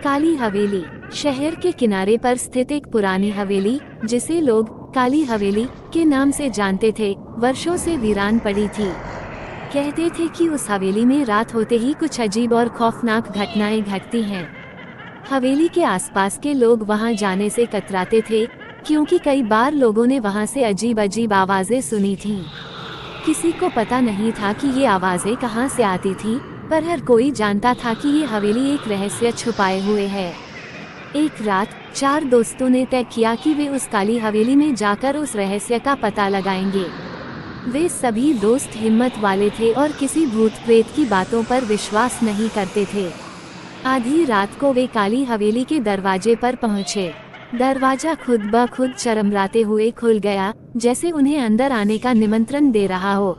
काली हवेली शहर के किनारे पर स्थित एक पुरानी हवेली, जिसे लोग काली हवेली के नाम से जानते थे, वर्षों से वीरान पड़ी थी। कहते थे कि उस हवेली में रात होते ही कुछ अजीब और खौफनाक घटनाएं घटती हैं। हवेली के आसपास के लोग वहां जाने से कतराते थे, क्योंकि कई बार लोगों ने वहां से अजीब अजीब आवाजें सुनी थीं। किसी को पता नहीं था कि ये आवाजें कहां से आती थी, पर हर कोई जानता था कि ये हवेली एक रहस्य छुपाए हुए है। एक रात 4 दोस्तों ने तय किया कि वे उस काली हवेली में जाकर उस रहस्य का पता लगाएंगे। वे सभी दोस्त हिम्मत वाले थे और किसी भूत प्रेत की बातों पर विश्वास नहीं करते थे। आधी रात को वे काली हवेली के दरवाजे पर पहुंचे। दरवाजा खुद ब खुद चरमराते हुए खुल गया, जैसे उन्हें अंदर आने का निमंत्रण दे रहा हो।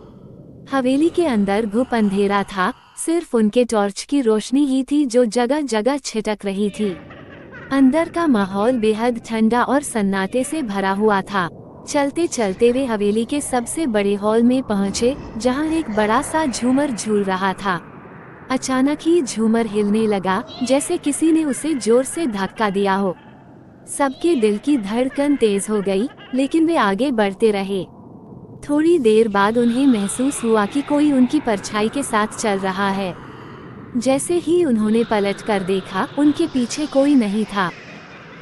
हवेली के अंदर घुप अंधेरा था, सिर्फ उनके टॉर्च की रोशनी ही थी जो जगह जगह छिटक रही थी। अंदर का माहौल बेहद ठंडा और सन्नाटे से भरा हुआ था। चलते चलते वे हवेली के सबसे बड़े हॉल में पहुंचे, जहां एक बड़ा सा झूमर झूल रहा था। अचानक ही झूमर हिलने लगा, जैसे किसी ने उसे जोर से धक्का दिया हो। सबके दिल की धड़कन तेज हो गई, लेकिन वे आगे बढ़ते रहे। थोड़ी देर बाद उन्हें महसूस हुआ कि कोई उनकी परछाई के साथ चल रहा है। जैसे ही उन्होंने पलट कर देखा, उनके पीछे कोई नहीं था।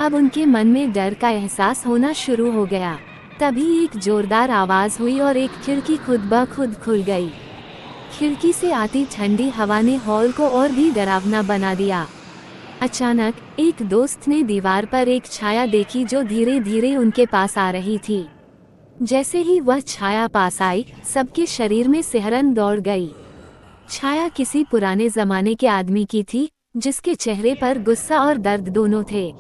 अब उनके मन में डर का एहसास होना शुरू हो गया। तभी एक जोरदार आवाज हुई और एक खिड़की खुद ब खुद खुल गई। खिड़की से आती ठंडी हवा ने हॉल को और भी डरावना बना दिया। अचानक एक दोस्त ने दीवार पर एक छाया देखी जो धीरे धीरे उनके पास आ रही थी। जैसे ही वह छाया पास आई, सबके शरीर में सिहरन दौड़ गई। छाया किसी पुराने जमाने के आदमी की थी, जिसके चेहरे पर गुस्सा और दर्द दोनों थे।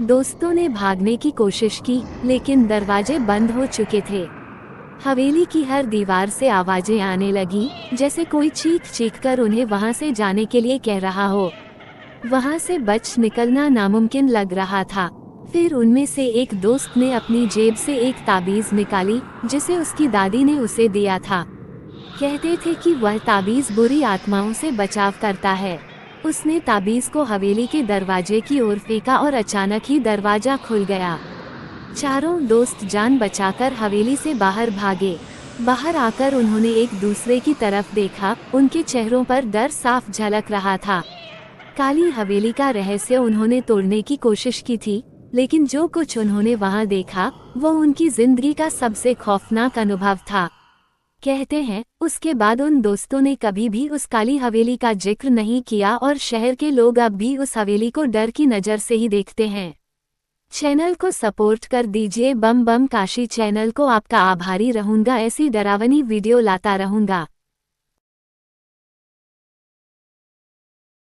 दोस्तों ने भागने की कोशिश की, लेकिन दरवाजे बंद हो चुके थे। हवेली की हर दीवार से आवाजें आने लगी, जैसे कोई चीख चीख कर उन्हें वहां से जाने के लिए कह रहा हो। वहां से बच निकलना नामुमकिन लग रहा था। फिर उनमें से एक दोस्त ने अपनी जेब से एक ताबीज निकाली, जिसे उसकी दादी ने उसे दिया था। कहते थे कि वह ताबीज बुरी आत्माओं से बचाव करता है। उसने ताबीज को हवेली के दरवाजे की ओर फेंका और अचानक ही दरवाजा खुल गया। चारों दोस्त जान बचाकर हवेली से बाहर भागे। बाहर आकर उन्होंने एक दूसरे की तरफ देखा, उनके चेहरों पर डर साफ झलक रहा था। काली हवेली का रहस्य उन्होंने तोड़ने की कोशिश की थी, लेकिन जो कुछ उन्होंने वहां देखा, वो उनकी जिंदगी का सबसे खौफनाक अनुभव था। कहते हैं, उसके बाद उन दोस्तों ने कभी भी उस काली हवेली का जिक्र नहीं किया और शहर के लोग अब भी उस हवेली को डर की नज़र से ही देखते हैं। चैनल को सपोर्ट कर दीजिए। बम बम काशी चैनल को आपका आभारी रहूंगा। ऐसी डरावनी वीडियो लाता रहूंगा।